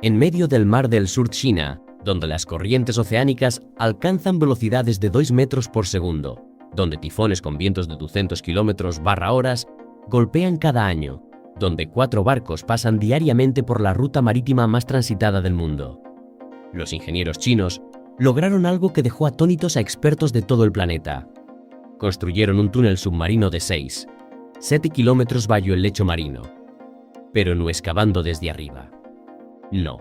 En medio del mar del sur China, donde las corrientes oceánicas alcanzan velocidades de 2 metros por segundo, donde tifones con vientos de 200 km/h golpean cada año, donde 4 barcos pasan diariamente por la ruta marítima más transitada del mundo. Los ingenieros chinos lograron algo que dejó atónitos a expertos de todo el planeta. Construyeron un túnel submarino de 7 kilómetros bajo el lecho marino, pero no excavando desde arriba. No.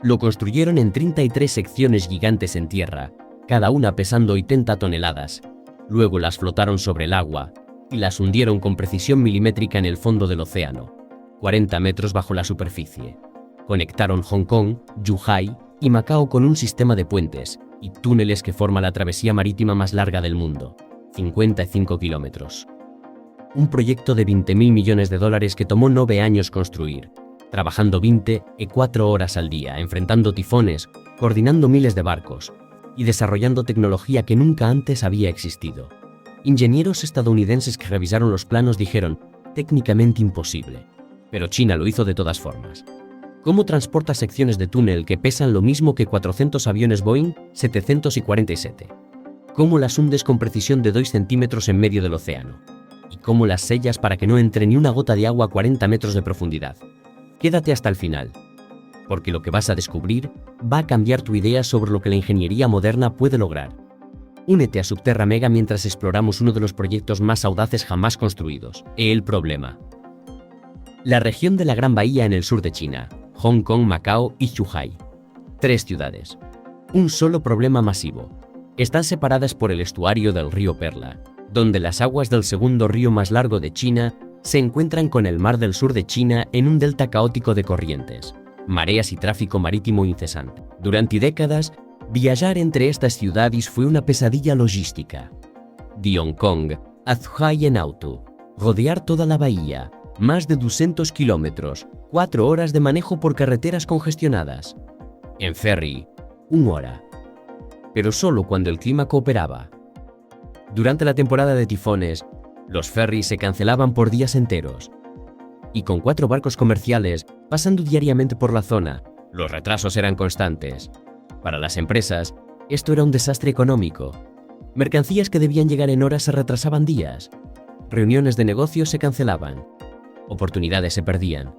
Lo construyeron en 33 secciones gigantes en tierra, cada una pesando 80 toneladas. Luego las flotaron sobre el agua y las hundieron con precisión milimétrica en el fondo del océano, 40 metros bajo la superficie. Conectaron Hong Kong, Zhuhai y Macao con un sistema de puentes y túneles que forma la travesía marítima más larga del mundo, 55 kilómetros. Un proyecto de 20.000 millones de dólares que tomó 9 años construir, trabajando 24 horas al día, enfrentando tifones, coordinando miles de barcos y desarrollando tecnología que nunca antes había existido. Ingenieros estadounidenses que revisaron los planos dijeron, técnicamente imposible, pero China lo hizo de todas formas. ¿Cómo transporta secciones de túnel que pesan lo mismo que 400 aviones Boeing 747? ¿Cómo las hundes con precisión de 2 centímetros en medio del océano? ¿Y cómo las sellas para que no entre ni una gota de agua a 40 metros de profundidad? Quédate hasta el final, porque lo que vas a descubrir va a cambiar tu idea sobre lo que la ingeniería moderna puede lograr. Únete a Subterra Mega mientras exploramos uno de los proyectos más audaces jamás construidos, el problema. La región de la Gran Bahía en el sur de China, Hong Kong, Macao y Zhuhai. 3 ciudades. Un solo problema masivo. Están separadas por el estuario del río Perla, donde las aguas del segundo río más largo de China se encuentran con el mar del sur de China en un delta caótico de corrientes, mareas y tráfico marítimo incesante. Durante décadas, viajar entre estas ciudades fue una pesadilla logística. De Hong Kong a Zhuhai en auto, rodear toda la bahía, más de 200 kilómetros, 4 horas de manejo por carreteras congestionadas. En ferry, 1 hora. Pero solo cuando el clima cooperaba. Durante la temporada de tifones, los ferries se cancelaban por días enteros. Y con 4 barcos comerciales pasando diariamente por la zona, los retrasos eran constantes. Para las empresas, esto era un desastre económico. Mercancías que debían llegar en horas se retrasaban días. Reuniones de negocios se cancelaban. Oportunidades se perdían.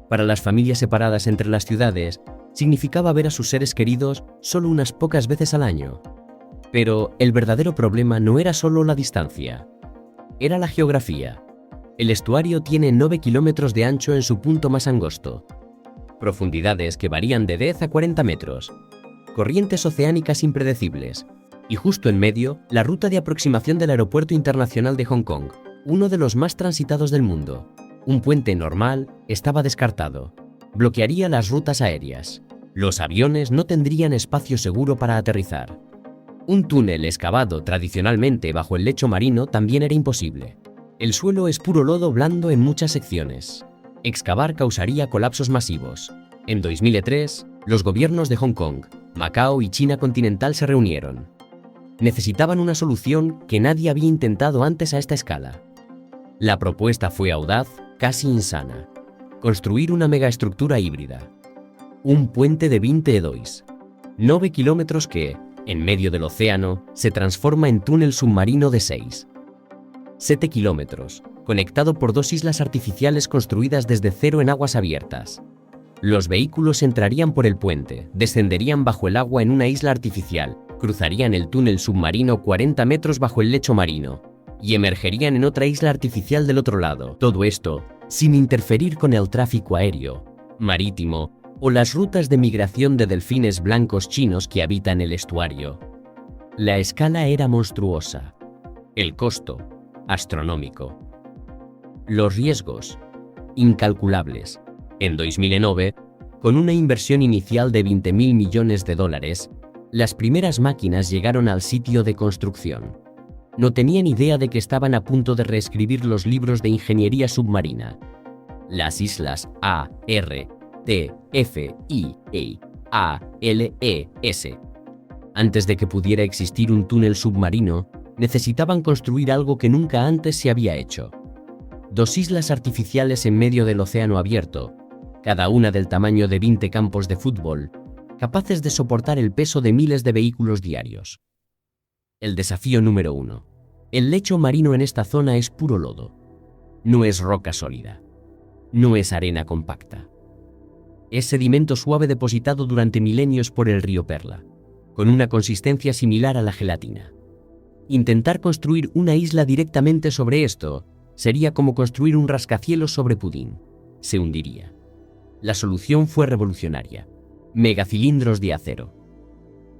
Para las familias separadas entre las ciudades, significaba ver a sus seres queridos solo unas pocas veces al año. Pero el verdadero problema no era solo la distancia. Era la geografía. El estuario tiene 9 kilómetros de ancho en su punto más angosto. Profundidades que varían de 10 a 40 metros. Corrientes oceánicas impredecibles. Y justo en medio, la ruta de aproximación del Aeropuerto Internacional de Hong Kong, uno de los más transitados del mundo. Un puente normal estaba descartado. Bloquearía las rutas aéreas. Los aviones no tendrían espacio seguro para aterrizar. Un túnel excavado tradicionalmente bajo el lecho marino también era imposible. El suelo es puro lodo blando en muchas secciones. Excavar causaría colapsos masivos. En 2003, los gobiernos de Hong Kong, Macao y China continental se reunieron. Necesitaban una solución que nadie había intentado antes a esta escala. La propuesta fue audaz, casi insana. Construir una megaestructura híbrida. Un puente de 22, 9 kilómetros que, en medio del océano, se transforma en túnel submarino de 7 kilómetros, conectado por 2 islas artificiales construidas desde cero en aguas abiertas. Los vehículos entrarían por el puente, descenderían bajo el agua en una isla artificial, cruzarían el túnel submarino 40 metros bajo el lecho marino y emergerían en otra isla artificial del otro lado. Todo esto sin interferir con el tráfico aéreo, marítimo o las rutas de migración de delfines blancos chinos que habitan el estuario. La escala era monstruosa. El costo, astronómico. Los riesgos, incalculables. En 2009, con una inversión inicial de 20.000 millones de dólares, las primeras máquinas llegaron al sitio de construcción. No tenían idea de que estaban a punto de reescribir los libros de ingeniería submarina. Las islas A, R, T, F, I, E, A, L, E, S. Antes de que pudiera existir un túnel submarino, necesitaban construir algo que nunca antes se había hecho. 2 islas artificiales en medio del océano abierto, cada una del tamaño de 20 campos de fútbol, capaces de soportar el peso de miles de vehículos diarios. El desafío número 1. El lecho marino en esta zona es puro lodo. No es roca sólida. No es arena compacta. Es sedimento suave depositado durante milenios por el río Perla, con una consistencia similar a la gelatina. Intentar construir una isla directamente sobre esto sería como construir un rascacielos sobre pudín. Se hundiría. La solución fue revolucionaria. Megacilindros de acero.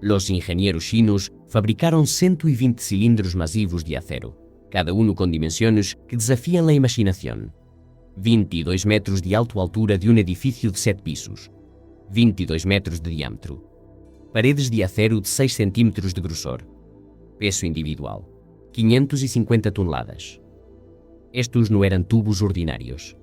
Los ingenieros chinos fabricaron 120 cilindros masivos de acero, cada uno con dimensiones que desafían la imaginación. 22 metros de altura de un edificio de 7 pisos. 22 metros de diámetro. Paredes de acero de 6 centímetros de grosor. Peso individual, 550 toneladas. Estos no eran tubos ordinarios.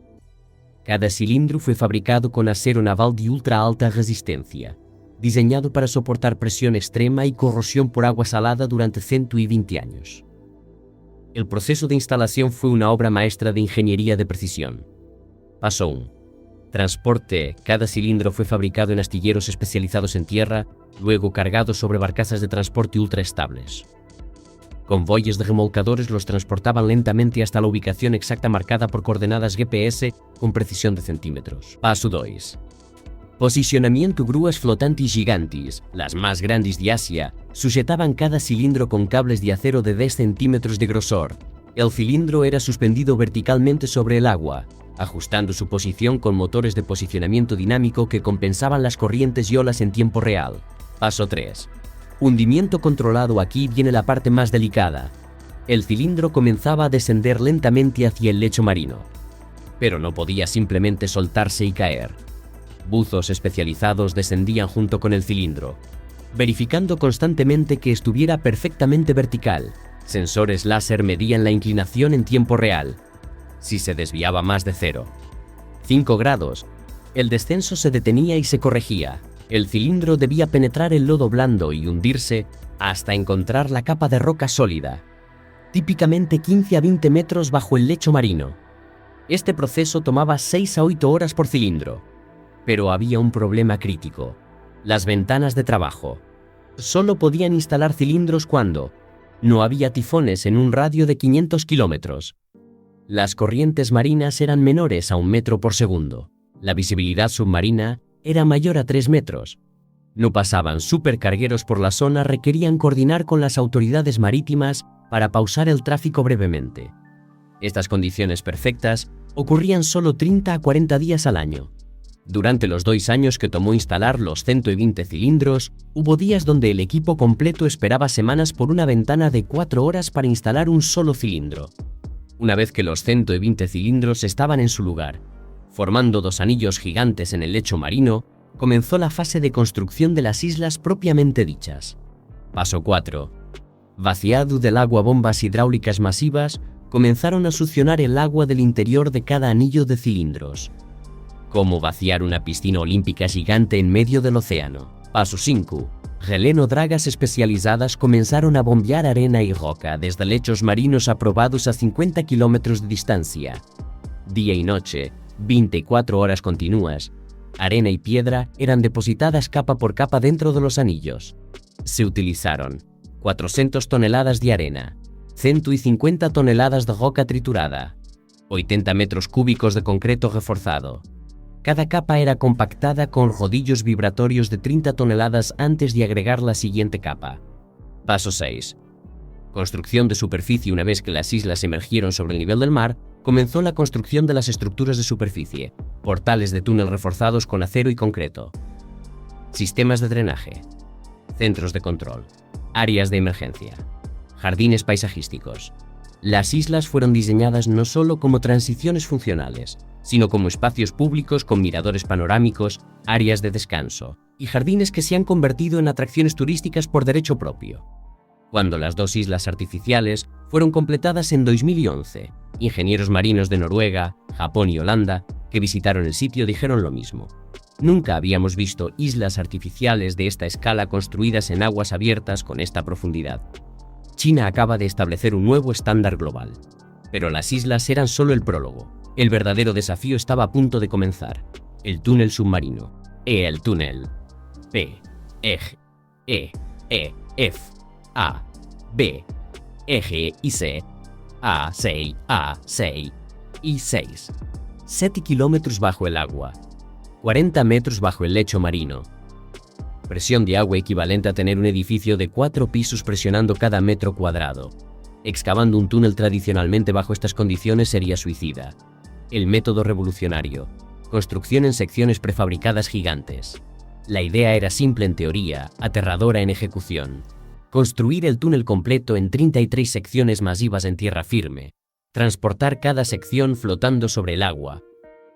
Cada cilindro fue fabricado con acero naval de ultra alta resistencia, diseñado para soportar presión extrema y corrosión por agua salada durante 120 años. El proceso de instalación fue una obra maestra de ingeniería de precisión. Paso 1. Transporte. Cada cilindro fue fabricado en astilleros especializados en tierra, luego cargados sobre barcazas de transporte ultra estables. Convoyes de remolcadores los transportaban lentamente hasta la ubicación exacta marcada por coordenadas GPS con precisión de centímetros. Paso 2. Posicionamiento. Grúas flotantes gigantes, las más grandes de Asia, sujetaban cada cilindro con cables de acero de 10 centímetros de grosor. El cilindro era suspendido verticalmente sobre el agua, ajustando su posición con motores de posicionamiento dinámico que compensaban las corrientes y olas en tiempo real. Paso 3. Hundimiento controlado. Aquí viene la parte más delicada. El cilindro comenzaba a descender lentamente hacia el lecho marino, pero no podía simplemente soltarse y caer. Buzos especializados descendían junto con el cilindro, verificando constantemente que estuviera perfectamente vertical. Sensores láser medían la inclinación en tiempo real. Si se desviaba más de 0,5 grados, el descenso se detenía y se corregía. El cilindro debía penetrar el lodo blando y hundirse hasta encontrar la capa de roca sólida, típicamente 15 a 20 metros bajo el lecho marino. Este proceso tomaba 6 a 8 horas por cilindro. Pero había un problema crítico: las ventanas de trabajo. Solo podían instalar cilindros cuando no había tifones en un radio de 500 kilómetros. Las corrientes marinas eran menores a 1 metro por segundo. La visibilidad submarina era mayor a 3 metros. No pasaban supercargueros por la zona. Requerían coordinar con las autoridades marítimas para pausar el tráfico brevemente. Estas condiciones perfectas ocurrían solo 30 a 40 días al año. Durante los 2 años que tomó instalar los 120 cilindros, hubo días donde el equipo completo esperaba semanas por una ventana de 4 horas para instalar un solo cilindro. Una vez que los 120 cilindros estaban en su lugar, formando 2 anillos gigantes en el lecho marino, comenzó la fase de construcción de las islas propiamente dichas. Paso 4. Vaciado del agua. Bombas hidráulicas masivas comenzaron a succionar el agua del interior de cada anillo de cilindros. Como vaciar una piscina olímpica gigante en medio del océano. Paso 5. Releno. Dragas especializadas comenzaron a bombear arena y roca desde lechos marinos aprobados a 50 kilómetros de distancia. Día y noche, 24 horas continuas, arena y piedra eran depositadas capa por capa dentro de los anillos. Se utilizaron 400 toneladas de arena, 150 toneladas de roca triturada, 80 metros cúbicos de concreto reforzado. Cada capa era compactada con rodillos vibratorios de 30 toneladas antes de agregar la siguiente capa. Paso 6. Construcción de superficie. Una vez que las islas emergieron sobre el nivel del mar, comenzó la construcción de las estructuras de superficie, portales de túnel reforzados con acero y concreto, sistemas de drenaje, centros de control, áreas de emergencia, jardines paisajísticos. Las islas fueron diseñadas no solo como transiciones funcionales, sino como espacios públicos con miradores panorámicos, áreas de descanso y jardines que se han convertido en atracciones turísticas por derecho propio. Cuando las 2 islas artificiales fueron completadas en 2011, ingenieros marinos de Noruega, Japón y Holanda que visitaron el sitio dijeron lo mismo. Nunca habíamos visto islas artificiales de esta escala construidas en aguas abiertas con esta profundidad. China acaba de establecer un nuevo estándar global. Pero las islas eran solo el prólogo. El verdadero desafío estaba a punto de comenzar. El túnel submarino. El túnel. P, E, F, A, B, G y C, A6 y 6. 7 kilómetros bajo el agua. 40 metros bajo el lecho marino. Presión de agua equivalente a tener un edificio de 4 pisos presionando cada metro cuadrado. Excavando un túnel tradicionalmente bajo estas condiciones sería suicida. El método revolucionario. Construcción en secciones prefabricadas gigantes. La idea era simple en teoría, aterradora en ejecución. Construir el túnel completo en 33 secciones masivas en tierra firme, transportar cada sección flotando sobre el agua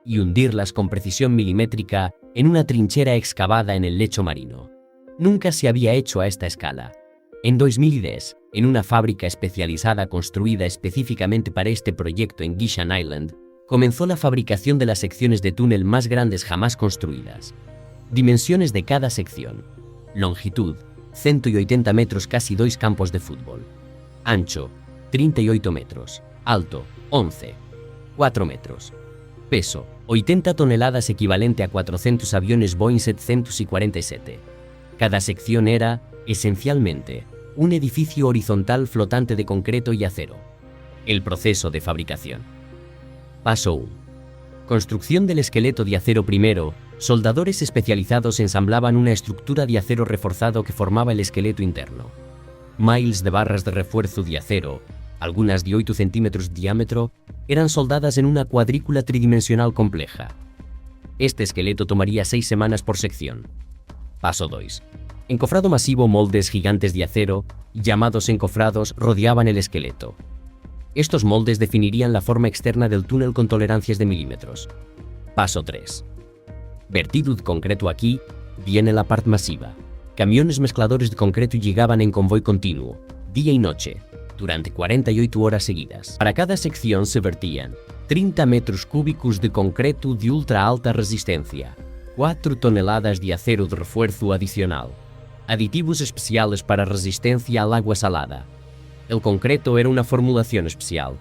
y hundirlas con precisión milimétrica en una trinchera excavada en el lecho marino. Nunca se había hecho a esta escala. En 2010, en una fábrica especializada construida específicamente para este proyecto en Goshen Island, comenzó la fabricación de las secciones de túnel más grandes jamás construidas. Dimensiones de cada sección. Longitud, 180 metros, casi 2 campos de fútbol. Ancho, 38 metros. Alto, 11. 4 metros. Peso, 80 toneladas, equivalente a 400 aviones Boeing 747. Cada sección era, esencialmente, un edificio horizontal flotante de concreto y acero. El proceso de fabricación. Paso 1. Construcción del esqueleto de acero. Primero, soldadores especializados ensamblaban una estructura de acero reforzado que formaba el esqueleto interno. Miles de barras de refuerzo de acero, algunas de 8 centímetros de diámetro, eran soldadas en una cuadrícula tridimensional compleja. Este esqueleto tomaría 6 semanas por sección. Paso 2. Encofrado masivo. Moldes gigantes de acero, llamados encofrados, rodeaban el esqueleto. Estos moldes definirían la forma externa del túnel con tolerancias de milímetros. Paso 3. Vertido de concreto. Aquí viene la parte masiva. Camiones mezcladores de concreto llegaban en convoy continuo, día y noche, durante 48 horas seguidas. Para cada sección se vertían 30 metros cúbicos de concreto de ultra alta resistencia, 4 toneladas de acero de refuerzo adicional, aditivos especiales para resistencia al agua salada. El concreto era una formulación especial,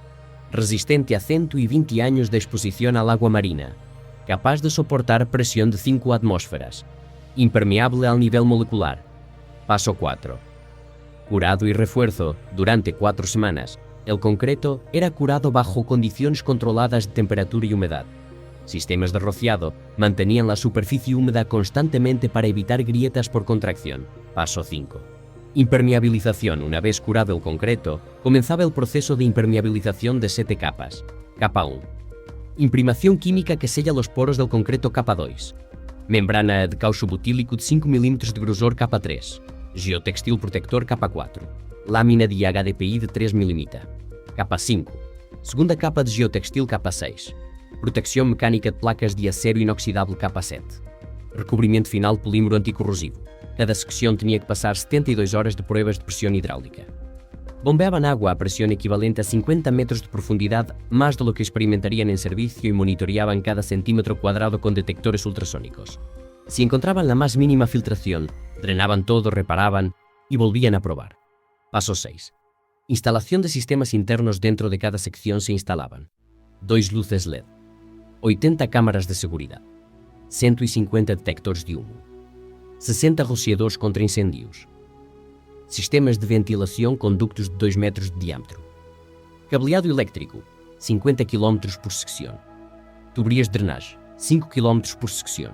resistente a 120 años de exposición al agua marina, capaz de soportar presión de 5 atmósferas, impermeable al nivel molecular. Paso 4. Curado y refuerzo. Durante 4 semanas, el concreto era curado bajo condiciones controladas de temperatura y humedad. Sistemas de rociado mantenían la superficie húmeda constantemente para evitar grietas por contracción. Paso 5. Impermeabilización. Una vez curado el concreto, comenzaba el proceso de impermeabilización de 7 capas. Capa 1. Imprimación química que sella los poros del concreto. Capa 2. Membrana de caucho butílico de 5 mm de grosor. Capa 3. Geotextil protector. Capa 4. Lámina de HDPI de 3 mm. Capa 5. Segunda capa de geotextil. Capa 6. Protección mecánica de placas de acero inoxidável. Capa 7. Recubrimiento final. Polímero anticorrosivo. Cada sección tenía que pasar 72 horas de pruebas de presión hidráulica. Bombeaban agua a presión equivalente a 50 metros de profundidad, más de lo que experimentarían en servicio, y monitoreaban cada centímetro cuadrado con detectores ultrasónicos. Si encontraban la más mínima filtración, drenaban todo, reparaban y volvían a probar. Paso 6. Instalación de sistemas internos. Dentro de cada sección se instalaban 2 luces LED, 80 cámaras de seguridad, 150 detectores de humo, 60 rociadores contra incendios, sistemas de ventilación con ductos de 2 metros de diâmetro, cableado eléctrico, 50 km por sección, tuberías de drenagem, 5 km por sección.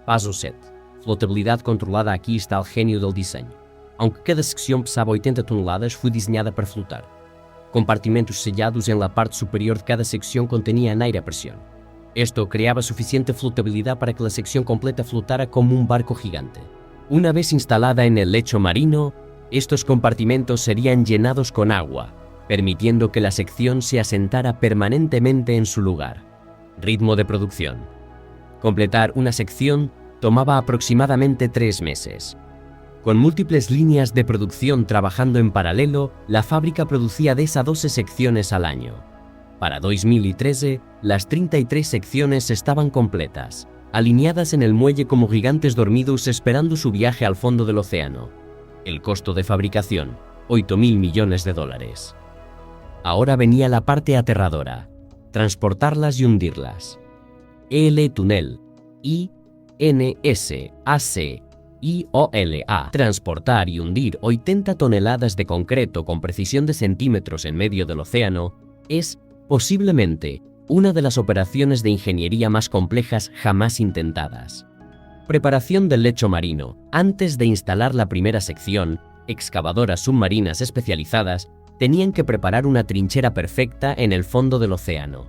Paso 7. Flotabilidade controlada. Aqui está o gênio del diseño. Aunque cada sección pesaba 80 toneladas, fue diseñada para flotar. Compartimentos sellados en la parte superior de cada sección contenían aire a presión. Esto creaba suficiente flotabilidad para que la sección completa flotara como un barco gigante. Una vez instalada en el lecho marino, estos compartimentos serían llenados con agua, permitiendo que la sección se asentara permanentemente en su lugar. Ritmo de producción. Completar una sección tomaba aproximadamente 3 meses. Con múltiples líneas de producción trabajando en paralelo, la fábrica producía de 10 a 12 secciones al año. Para 2013, las 33 secciones estaban completas, alineadas en el muelle como gigantes dormidos esperando su viaje al fondo del océano. El costo de fabricación, $8.000 millones. Ahora venía la parte aterradora: transportarlas y hundirlas. L-túnel y NSAC-IOLA. Transportar y hundir 80 toneladas de concreto con precisión de centímetros en medio del océano es, posiblemente, una de las operaciones de ingeniería más complejas jamás intentadas. Preparación del lecho marino. Antes de instalar la primera sección, excavadoras submarinas especializadas tenían que preparar una trinchera perfecta en el fondo del océano.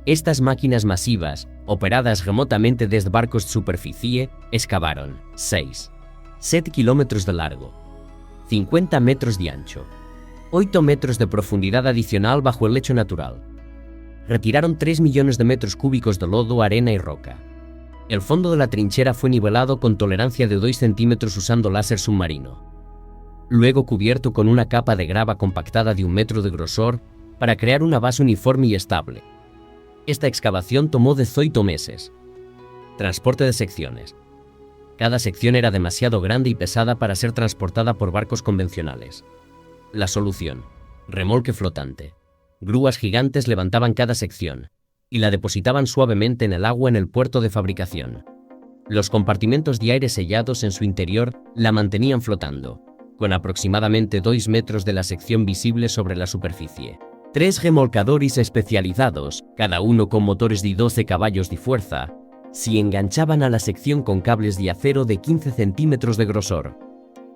Estas máquinas masivas, operadas remotamente desde barcos de superficie, excavaron 7 kilómetros de largo, 50 metros de ancho, 8 metros de profundidad adicional bajo el lecho natural. Retiraron 3 millones de metros cúbicos de lodo, arena y roca. El fondo de la trinchera fue nivelado con tolerancia de 2 centímetros usando láser submarino. Luego cubierto con una capa de grava compactada de 1 metro de grosor para crear una base uniforme y estable. Esta excavación tomó 18 meses. Transporte de secciones. Cada sección era demasiado grande y pesada para ser transportada por barcos convencionales. La solución: remolque flotante. Grúas gigantes levantaban cada sección y la depositaban suavemente en el agua en el puerto de fabricación. Los compartimentos de aire sellados en su interior la mantenían flotando, con aproximadamente 2 metros de la sección visible sobre la superficie. 3 remolcadores especializados, cada uno con motores de 12 caballos de fuerza, se enganchaban a la sección con cables de acero de 15 centímetros de grosor.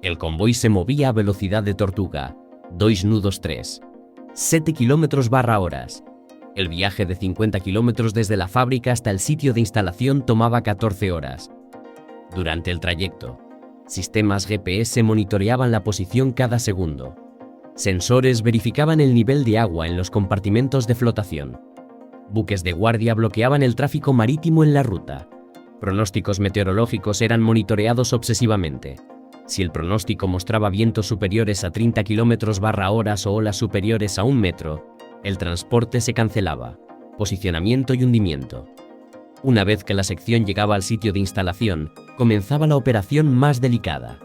El convoy se movía a velocidad de tortuga, 2 nudos 7 km/h. El viaje de 50 kilómetros desde la fábrica hasta el sitio de instalación tomaba 14 horas. Durante el trayecto, sistemas GPS monitoreaban la posición cada segundo. Sensores verificaban el nivel de agua en los compartimentos de flotación. Buques de guardia bloqueaban el tráfico marítimo en la ruta. Pronósticos meteorológicos eran monitoreados obsesivamente. Si el pronóstico mostraba vientos superiores a 30 km/h o olas superiores a 1 metro, el transporte se cancelaba. Posicionamiento y hundimiento. Una vez que la sección llegaba al sitio de instalación, comenzaba la operación más delicada.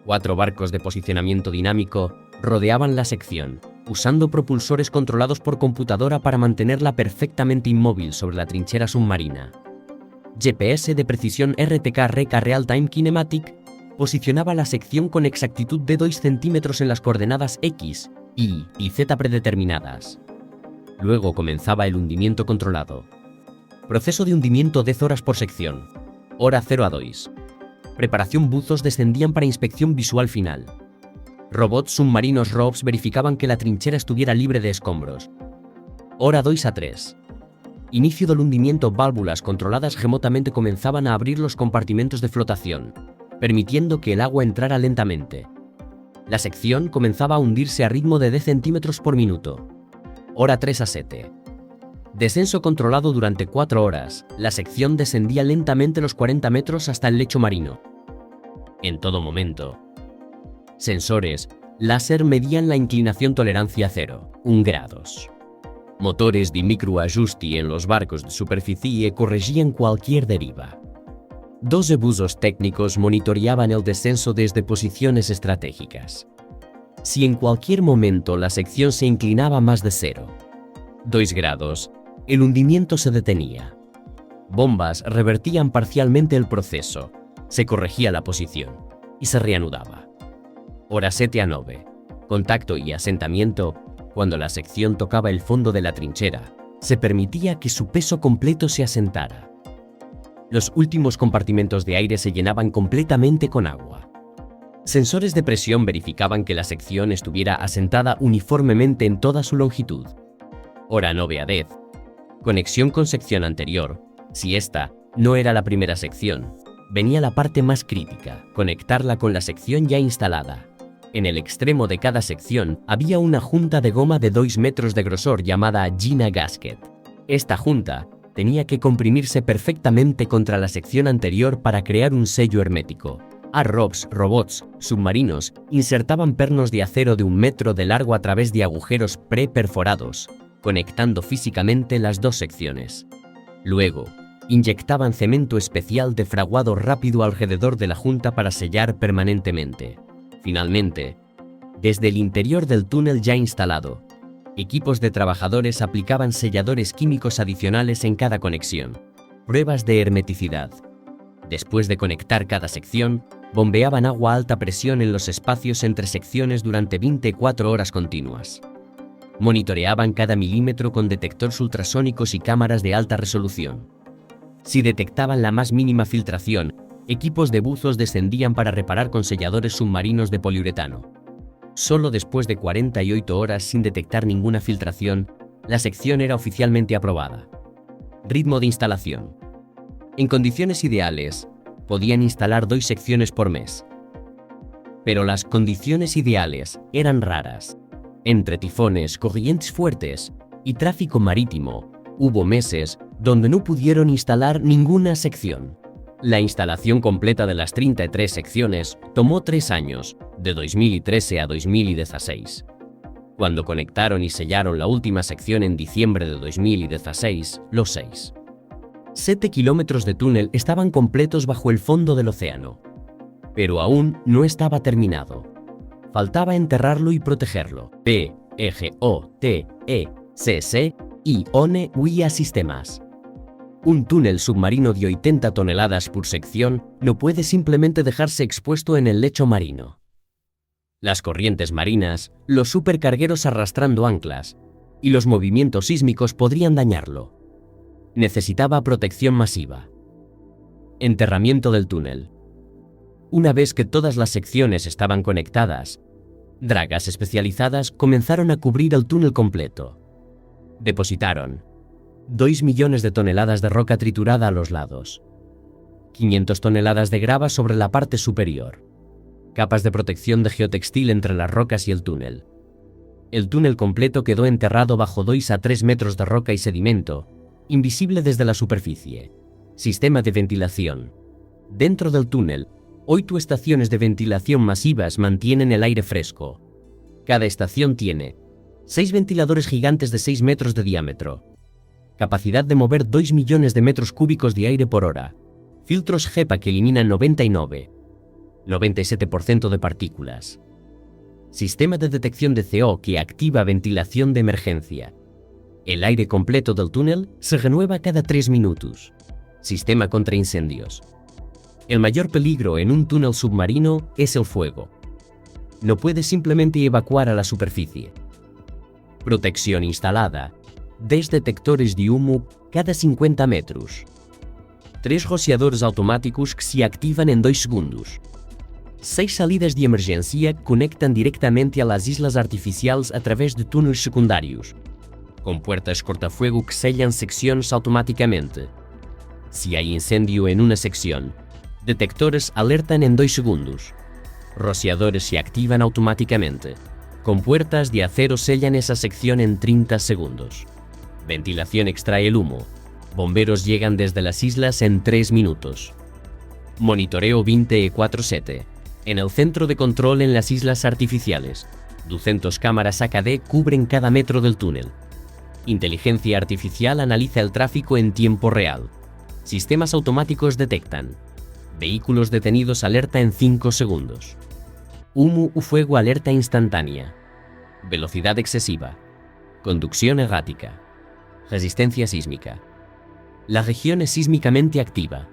4 barcos de posicionamiento dinámico rodeaban la sección, usando propulsores controlados por computadora para mantenerla perfectamente inmóvil sobre la trinchera submarina. GPS de precisión RTK Real Time Kinematic posicionaba la sección con exactitud de 2 centímetros en las coordenadas X, Y y Z predeterminadas. Luego comenzaba el hundimiento controlado. Proceso de hundimiento 10 horas por sección. Hora 0 a 2. Preparación: buzos descendían para inspección visual final. Robots submarinos ROVs verificaban que la trinchera estuviera libre de escombros. Hora 2 a 3. Inicio del hundimiento: válvulas controladas remotamente comenzaban a abrir los compartimentos de flotación, permitiendo que el agua entrara lentamente. La sección comenzaba a hundirse a ritmo de 10 centímetros por minuto. Hora 3 a 7. Descenso controlado durante 4 horas. La sección descendía lentamente los 40 metros hasta el lecho marino. En todo momento, sensores láser medían la inclinación tolerancia 0, 1 grados. Motores de microajuste en los barcos de superficie corregían cualquier deriva. 12 buzos técnicos monitoreaban el descenso desde posiciones estratégicas. Si en cualquier momento la sección se inclinaba más de 0,2 grados, el hundimiento se detenía. Bombas revertían parcialmente el proceso, se corregía la posición y se reanudaba. Hora 7 a 9. Contacto y asentamiento. Cuando la sección tocaba el fondo de la trinchera, se permitía que su peso completo se asentara. Los últimos compartimentos de aire se llenaban completamente con agua. Sensores de presión verificaban que la sección estuviera asentada uniformemente en toda su longitud. Hora 9 a 10. Conexión con sección anterior. Si esta no era la primera sección, venía la parte más crítica: conectarla con la sección ya instalada. En el extremo de cada sección había una junta de goma de 2 metros de grosor llamada Gina Gasket. Esta junta tenía que comprimirse perfectamente contra la sección anterior para crear un sello hermético. ROVs, robots submarinos, insertaban pernos de acero de 1 metro de largo a través de agujeros pre-perforados, conectando físicamente las 2 secciones. Luego, inyectaban cemento especial de fraguado rápido alrededor de la junta para sellar permanentemente. Finalmente, desde el interior del túnel ya instalado, equipos de trabajadores aplicaban selladores químicos adicionales en cada conexión. Pruebas de hermeticidad. Después de conectar cada sección, bombeaban agua a alta presión en los espacios entre secciones durante 24 horas continuas. Monitoreaban cada milímetro con detectores ultrasónicos y cámaras de alta resolución. Si detectaban la más mínima filtración, equipos de buzos descendían para reparar con selladores submarinos de poliuretano. Solo después de 48 horas sin detectar ninguna filtración, la sección era oficialmente aprobada. Ritmo de instalación. En condiciones ideales, podían instalar 2 secciones por mes. Pero las condiciones ideales eran raras. Entre tifones, corrientes fuertes y tráfico marítimo, hubo meses donde no pudieron instalar ninguna sección. La instalación completa de las 33 secciones tomó 3 años, de 2013 a 2016. Cuando conectaron y sellaron la última sección en diciembre de 2016, los 7 kilómetros de túnel estaban completos bajo el fondo del océano. Pero aún no estaba terminado. Faltaba enterrarlo y protegerlo. PGOTECC y ONE WIA Sistemas. Un túnel submarino de 80 toneladas por sección no puede simplemente dejarse expuesto en el lecho marino. Las corrientes marinas, los supercargueros arrastrando anclas y los movimientos sísmicos podrían dañarlo. Necesitaba protección masiva. Enterramiento del túnel. Una vez que todas las secciones estaban conectadas, dragas especializadas comenzaron a cubrir el túnel completo. Depositaron 2 millones de toneladas de roca triturada a los lados, 500 toneladas de grava sobre la parte superior, capas de protección de geotextil entre las rocas y el túnel. El túnel completo quedó enterrado bajo 2 a 3 metros de roca y sedimento, invisible desde la superficie. Sistema de ventilación. Dentro del túnel, 8 estaciones de ventilación masivas mantienen el aire fresco. Cada estación tiene 6 ventiladores gigantes de 6 metros de diámetro, capacidad de mover 2 millones de metros cúbicos de aire por hora, filtros HEPA que eliminan 97% de partículas, sistema de detección de CO que activa ventilación de emergencia. El aire completo del túnel se renueva cada 3 minutos. Sistema contra incendios. El mayor peligro en un túnel submarino es el fuego. No puede simplemente evacuar a la superficie. Protección instalada. 10 detectores de humo cada 50 metros. 3 rociadores automáticos que se activan en 2 segundos. 6 salidas de emergência conectan directamente a las islas artificiales a través de túneles secundarios, con puertas cortafuego que sellan secciones automáticamente. Si hay incendio en una sección, detectores alertan en 2 segundos. Rociadores se activan automáticamente. Con puertas de acero sellan esa sección en 30 segundos. Ventilación extrae el humo. Bomberos llegan desde las islas en 3 minutos. Monitoreo 24/7. En el centro de control en las islas artificiales, 200 cámaras HD cubren cada metro del túnel. Inteligencia artificial analiza el tráfico en tiempo real. Sistemas automáticos detectan. Vehículos detenidos alerta en 5 segundos. Humo u fuego alerta instantánea. Velocidad excesiva. Conducción errática. Resistencia sísmica. La región es sísmicamente activa.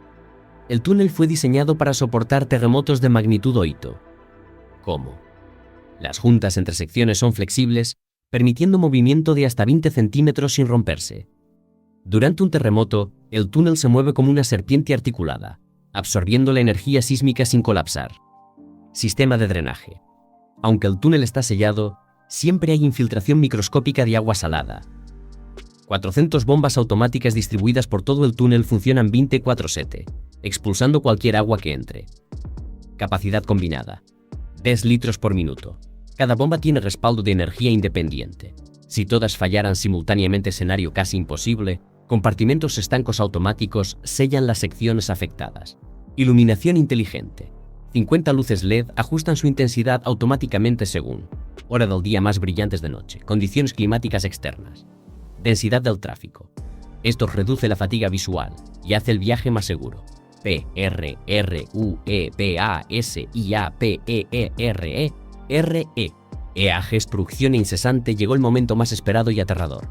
El túnel fue diseñado para soportar terremotos de magnitud 8. ¿Cómo? Las juntas entre secciones son flexibles, permitiendo movimiento de hasta 20 centímetros sin romperse. Durante un terremoto, el túnel se mueve como una serpiente articulada, absorbiendo la energía sísmica sin colapsar. Sistema de drenaje. Aunque el túnel está sellado, siempre hay infiltración microscópica de agua salada. 400 bombas automáticas distribuidas por todo el túnel funcionan 24/7, expulsando cualquier agua que entre. Capacidad combinada. 10 litros por minuto. Cada bomba tiene respaldo de energía independiente. Si todas fallaran simultáneamente, escenario casi imposible, compartimentos estancos automáticos sellan las secciones afectadas. Iluminación inteligente. 50 luces LED ajustan su intensidad automáticamente según hora del día, más brillantes de noche, condiciones climáticas externas. Densidad del tráfico. Esto reduce la fatiga visual y hace el viaje más seguro. PRRUEBASIAPEERE. Producción incesante, llegó el momento más esperado y aterrador.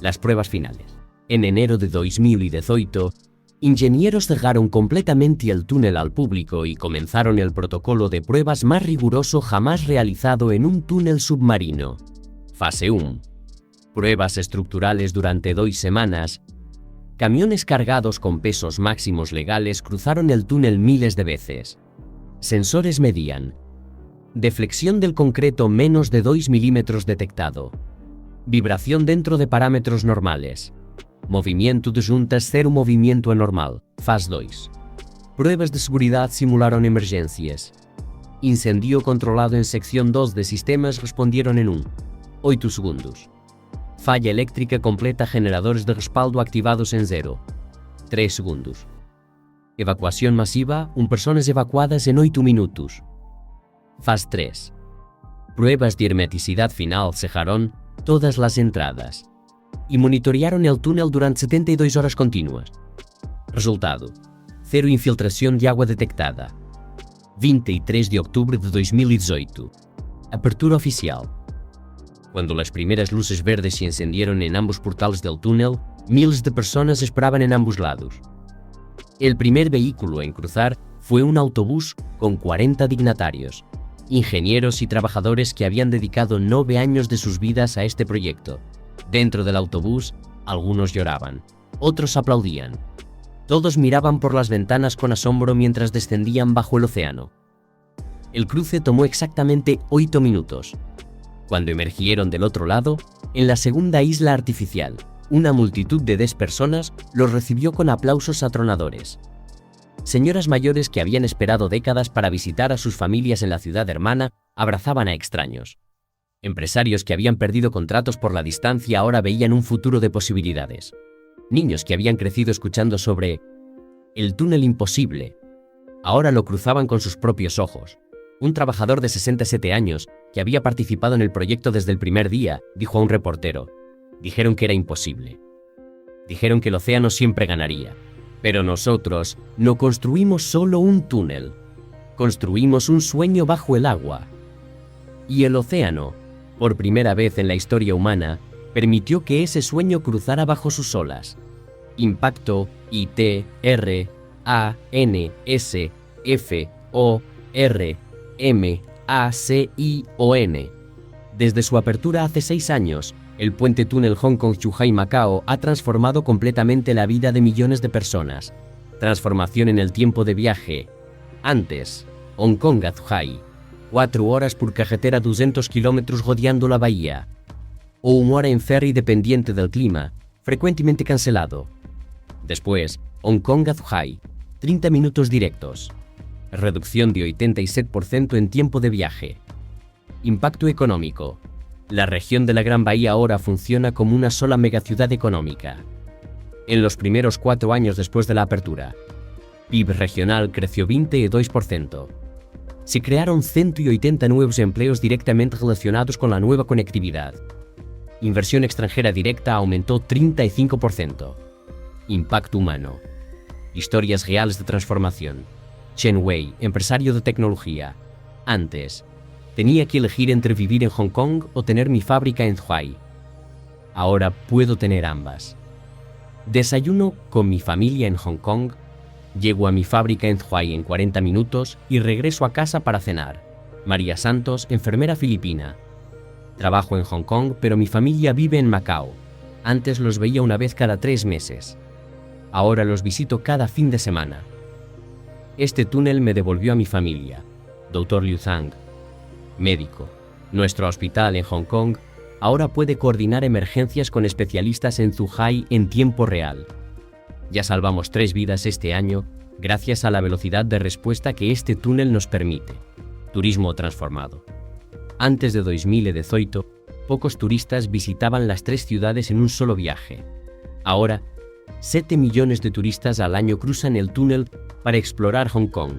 Las pruebas finales. En enero de 2018, Ingenieros cerraron completamente el túnel al público y comenzaron el protocolo de pruebas más riguroso jamás realizado en un túnel submarino. Fase 1. Pruebas estructurales durante 2 semanas. Camiones cargados con pesos máximos legales cruzaron el túnel miles de veces. Sensores medían. Deflexión del concreto menos de 2 milímetros detectado. Vibración dentro de parámetros normales. Movimiento de juntas cero movimiento anormal. Fase 2. Pruebas de seguridad simularon emergencias. Incendio controlado en sección 2 de sistemas respondieron en 8 segundos. Falla eléctrica completa, generadores de respaldo activados en 3 segundos. Evacuación masiva, personas evacuadas en 8 minutos. Fase 3. Pruebas de hermeticidad final cerraron todas las entradas y monitorearon el túnel durante 72 horas continuas. Resultado: cero infiltración de agua detectada. 23 de octubre de 2018. Apertura oficial. Cuando las primeras luces verdes se encendieron en ambos portales del túnel, miles de personas esperaban en ambos lados. El primer vehículo en cruzar fue un autobús con 40 dignatarios, ingenieros y trabajadores que habían dedicado 9 años de sus vidas a este proyecto. Dentro del autobús, algunos lloraban, otros aplaudían. Todos miraban por las ventanas con asombro mientras descendían bajo el océano. El cruce tomó exactamente 8 minutos. Cuando emergieron del otro lado, en la segunda isla artificial, una multitud de 10 personas los recibió con aplausos atronadores. Señoras mayores que habían esperado décadas para visitar a sus familias en la ciudad hermana abrazaban a extraños. Empresarios que habían perdido contratos por la distancia ahora veían un futuro de posibilidades. Niños que habían crecido escuchando sobre el túnel imposible, ahora lo cruzaban con sus propios ojos. Un trabajador de 67 años, que había participado en el proyecto desde el primer día, dijo a un reportero: dijeron que era imposible. Dijeron que el océano siempre ganaría. Pero nosotros no construimos solo un túnel, construimos un sueño bajo el agua. Y el océano, por primera vez en la historia humana, permitió que ese sueño cruzara bajo sus olas. Impacto ITRANSFORMACION. Desde su apertura hace 6 años, el puente túnel Hong Kong-Zhuhai-Macao ha transformado completamente la vida de millones de personas. Transformación en el tiempo de viaje. Antes, Hong Kong a Zhuhai, 4 horas por carretera, 200 kilómetros rodeando la bahía. O 1 hora en ferry dependiente del clima, frecuentemente cancelado. Después, Hong Kong a Zhuhai, 30 minutos directos. Reducción de 87% en tiempo de viaje. Impacto económico. La región de la Gran Bahía ahora funciona como una sola megaciudad económica. En los primeros 4 años después de la apertura, PIB regional creció 22%. Se crearon 180 nuevos empleos directamente relacionados con la nueva conectividad. Inversión extranjera directa aumentó 35%. Impacto humano. Historias reales de transformación. Chen Wei, empresario de tecnología. Antes, tenía que elegir entre vivir en Hong Kong o tener mi fábrica en Zhuhai. Ahora puedo tener ambas. Desayuno con mi familia en Hong Kong, llego a mi fábrica en Zhuhai en 40 minutos y regreso a casa para cenar. María Santos, enfermera filipina. Trabajo en Hong Kong, pero mi familia vive en Macao. Antes los veía una vez cada 3 meses. Ahora los visito cada fin de semana. Este túnel me devolvió a mi familia. Dr. Liu Zhang, médico. Nuestro hospital en Hong Kong ahora puede coordinar emergencias con especialistas en Zhuhai en tiempo real. Ya salvamos 3 vidas este año gracias a la velocidad de respuesta que este túnel nos permite. Turismo transformado. Antes de 2018, pocos turistas visitaban las 3 ciudades en un solo viaje. Ahora, 7 millones de turistas al año cruzan el túnel para explorar Hong Kong,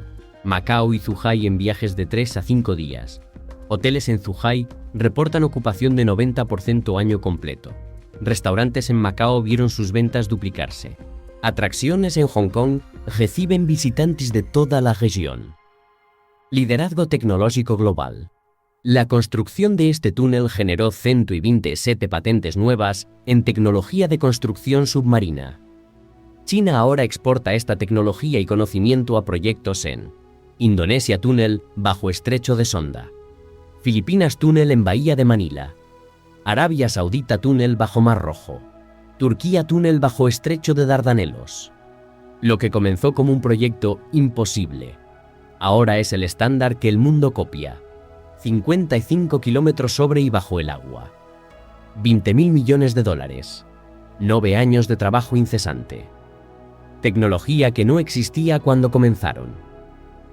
Macao y Zhuhai en viajes de 3 a 5 días. Hoteles en Zhuhai reportan ocupación de 90% año completo. Restaurantes en Macao vieron sus ventas duplicarse. Atracciones en Hong Kong reciben visitantes de toda la región. Liderazgo tecnológico global. La construcción de este túnel generó 127 patentes nuevas en tecnología de construcción submarina. China ahora exporta esta tecnología y conocimiento a proyectos en Indonesia túnel bajo estrecho de Sonda, Filipinas túnel en Bahía de Manila, Arabia Saudita túnel bajo Mar Rojo, Turquía túnel bajo estrecho de Dardanelos. Lo que comenzó como un proyecto imposible, ahora es el estándar que el mundo copia. 55 kilómetros sobre y bajo el agua. 20.000 millones de dólares. 9 años de trabajo incesante. Tecnología que no existía cuando comenzaron.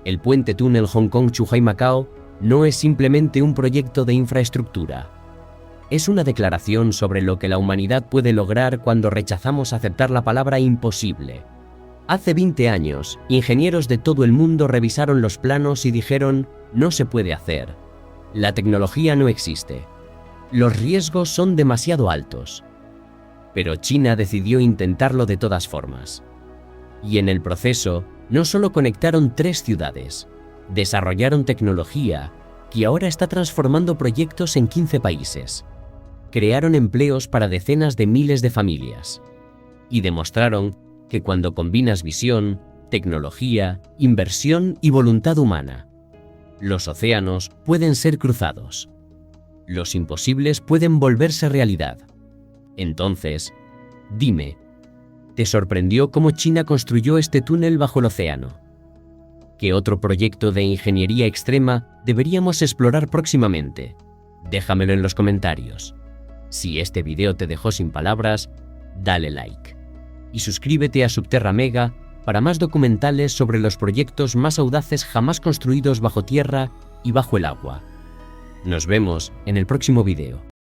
El puente túnel Hong Kong-Zhuhai-Macao no es simplemente un proyecto de infraestructura. Es una declaración sobre lo que la humanidad puede lograr cuando rechazamos aceptar la palabra imposible. Hace 20 años, ingenieros de todo el mundo revisaron los planos y dijeron, no se puede hacer. La tecnología no existe. Los riesgos son demasiado altos. Pero China decidió intentarlo de todas formas. Y en el proceso, no solo conectaron 3 ciudades, desarrollaron tecnología que ahora está transformando proyectos en 15 países. Crearon empleos para decenas de miles de familias. Y demostraron que cuando combinas visión, tecnología, inversión y voluntad humana, los océanos pueden ser cruzados. Los imposibles pueden volverse realidad. Entonces, dime, ¿te sorprendió cómo China construyó este túnel bajo el océano? ¿Qué otro proyecto de ingeniería extrema deberíamos explorar próximamente? Déjamelo en los comentarios. Si este video te dejó sin palabras, dale like. Y suscríbete a Subterra Mega para más documentales sobre los proyectos más audaces jamás construidos bajo tierra y bajo el agua. Nos vemos en el próximo video.